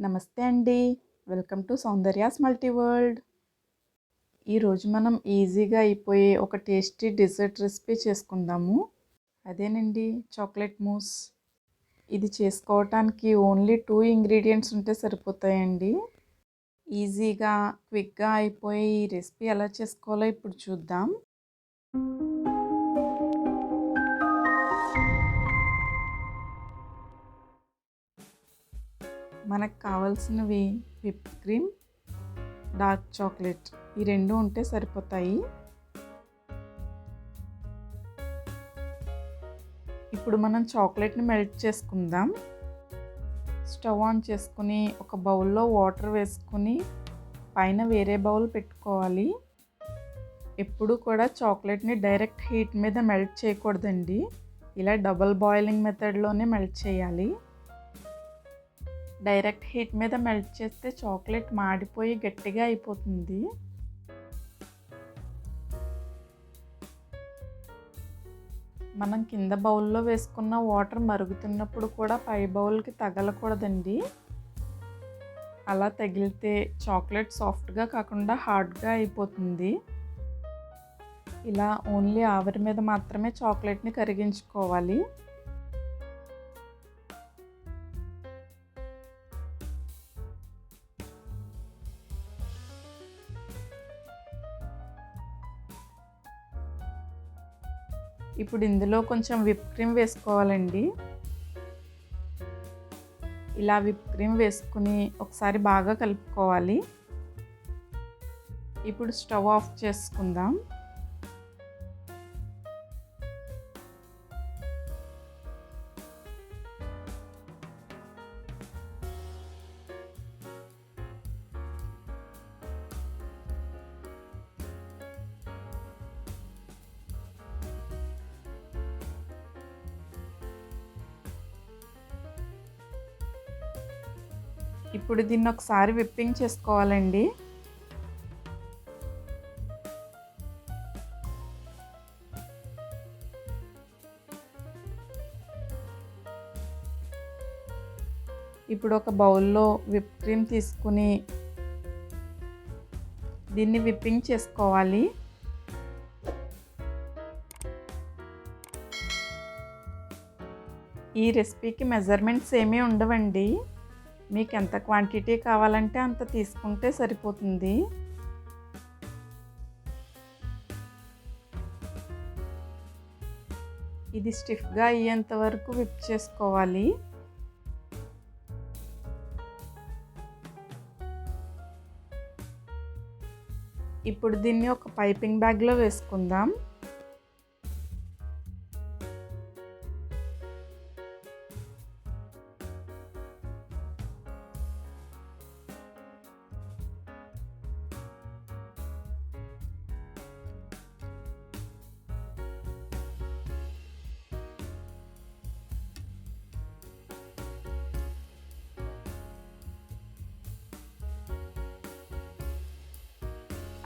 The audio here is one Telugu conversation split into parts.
నమస్తే అండి. Welcome to Soundarya's multi world. ఈరోజు మనం ఈజీగా అయిపోయే ఒక టేస్టీ డెజర్ట్ రెసిపీ చేసుకుందాము. అదేనండి చాక్లెట్ మూస్. ఇది చేసుకోవటానికి ఓన్లీ 2 ఇంగ్రీడియంట్స్ ఉంటే సరిపోతాయండి. ఈజీగా, క్విక్గా అయిపోయే ఈ రెసిపీ ఎలా చేసుకోవాలో ఇప్పుడు చూద్దాం. మనకు కావాల్సినవి విప్ క్రీమ్, డార్క్ చాక్లెట్, ఈ రెండు ఉంటే సరిపోతాయి. ఇప్పుడు మనం చాక్లెట్ని మెల్ట్ చేసుకుందాం. స్టవ్ ఆన్ చేసుకుని ఒక బౌల్లో వాటర్ వేసుకుని పైన వేరే బౌల్ పెట్టుకోవాలి. ఎప్పుడు కూడా చాక్లెట్ని డైరెక్ట్ హీట్ మీద మెల్ట్ చేయకూడదండి. ఇలా డబుల్ బాయిలింగ్ మెథడ్లోనే మెల్ట్ చేయాలి. డైరెక్ట్ హీట్ మీద మెల్ట్ చేస్తే చాక్లెట్ మాడిపోయి గట్టిగా అయిపోతుంది. మనం కింద బౌల్లో వేసుకున్న వాటర్ మరుగుతున్నప్పుడు కూడా పై బౌల్కి తగలకూడదండి. అలా తగిలితే చాక్లెట్ సాఫ్ట్గా కాకుండా హార్డ్గా అయిపోతుంది. ఇలా ఓన్లీ ఆవిరి మీద మాత్రమే చాక్లెట్ని కరిగించుకోవాలి. ఇప్పుడు ఇందులో కొంచెం విప్ క్రీమ్ వేసుకోవాలండి. ఇలా విప్ క్రీమ్ వేసుకుని ఒకసారి బాగా కలుపుకోవాలి. ఇప్పుడు స్టవ్ ఆఫ్ చేసుకుందాం. ఇప్పుడు దీన్ని ఒకసారి విప్పింగ్ చేసుకోవాలండి. ఇప్పుడు ఒక బౌల్లో విప్ క్రీమ్ తీసుకుని దీన్ని విప్పింగ్ చేసుకోవాలి. ఈ రెసిపీకి మెజర్మెంట్స్ ఏమీ ఉండవండి. మీకు ఎంత క్వాంటిటీ కావాలంటే అంత తీసుకుంటే సరిపోతుంది. ఇది స్టిఫ్గా అయ్యేంత వరకు విప్ చేసుకోవాలి. ఇప్పుడు దీన్ని ఒక పైపింగ్ బ్యాగ్లో వేసుకుందాం.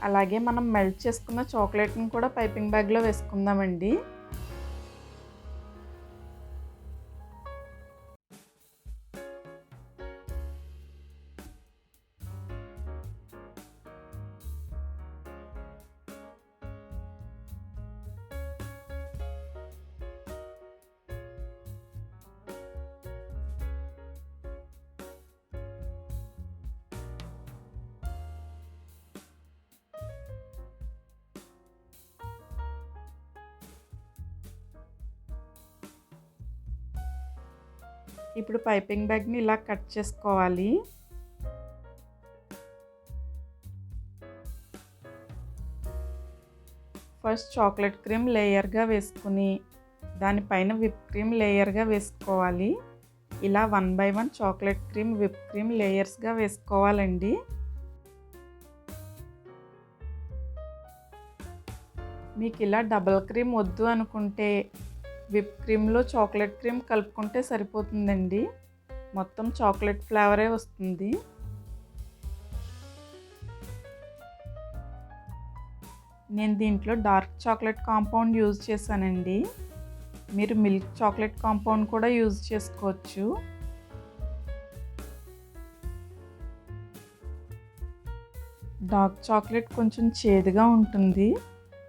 అలాగే మనం మెల్ట్ చేసుకున్న చాక్లెట్ని కూడా పైపింగ్ బ్యాగ్లో వేసుకుందామండి. ఇప్పుడు పైపింగ్ బ్యాగ్ని ఇలా కట్ చేసుకోవాలి. ఫస్ట్ చాక్లెట్ క్రీమ్ లేయర్గా వేసుకుని దానిపైన విప్ క్రీమ్ లేయర్గా వేసుకోవాలి. ఇలా 1 by 1 chocolate cream, whip cream లేయర్స్గా వేసుకోవాలండి. మీకు ఇలా డబుల్ క్రీమ్ వద్దు అనుకుంటే విప్ క్రీమ్లో చాక్లెట్ క్రీమ్ కలుపుకుంటే సరిపోతుందండి. మొత్తం చాక్లెట్ ఫ్లేవరే వస్తుంది. నేను దీంట్లో డార్క్ చాక్లెట్ కాంపౌండ్ యూజ్ చేశానండి. మీరు మిల్క్ చాక్లెట్ కాంపౌండ్ కూడా యూజ్ చేసుకోవచ్చు. డార్క్ చాక్లెట్ కొంచెం చేదుగా ఉంటుంది,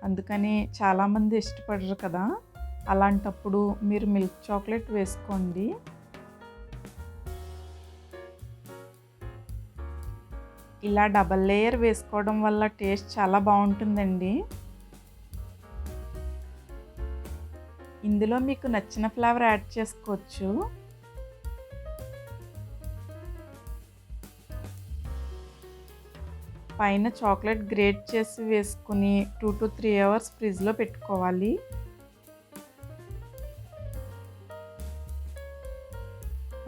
అందుకని చాలామంది ఇష్టపడరు కదా. అలాంటప్పుడు మీరు మిల్క్ చాక్లెట్ వేసుకోండి. ఇలా డబల్ లేయర్ వేసుకోవడం వల్ల టేస్ట్ చాలా బాగుంటుందండి. ఇందులో మీకు నచ్చిన ఫ్లేవర్ యాడ్ చేసుకోవచ్చు. పైన చాక్లెట్ గ్రేట్ చేసి వేసుకుని 2 to 3 అవర్స్ ఫ్రిడ్జ్లో పెట్టుకోవాలి.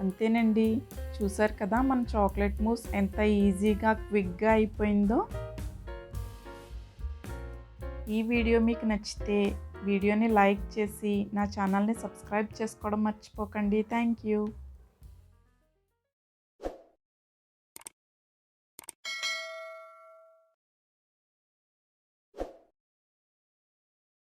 అంతేనండి, చూసారు కదా మన చాక్లెట్ మూస్ ఎంత ఈజీగా క్విక్గా అయిపోయిందో. ఈ వీడియో మీకు నచ్చితే వీడియోని లైక్ చేసి నా ఛానల్ని సబ్స్క్రైబ్ చేసుకోవడం మర్చిపోకండి. Thank you.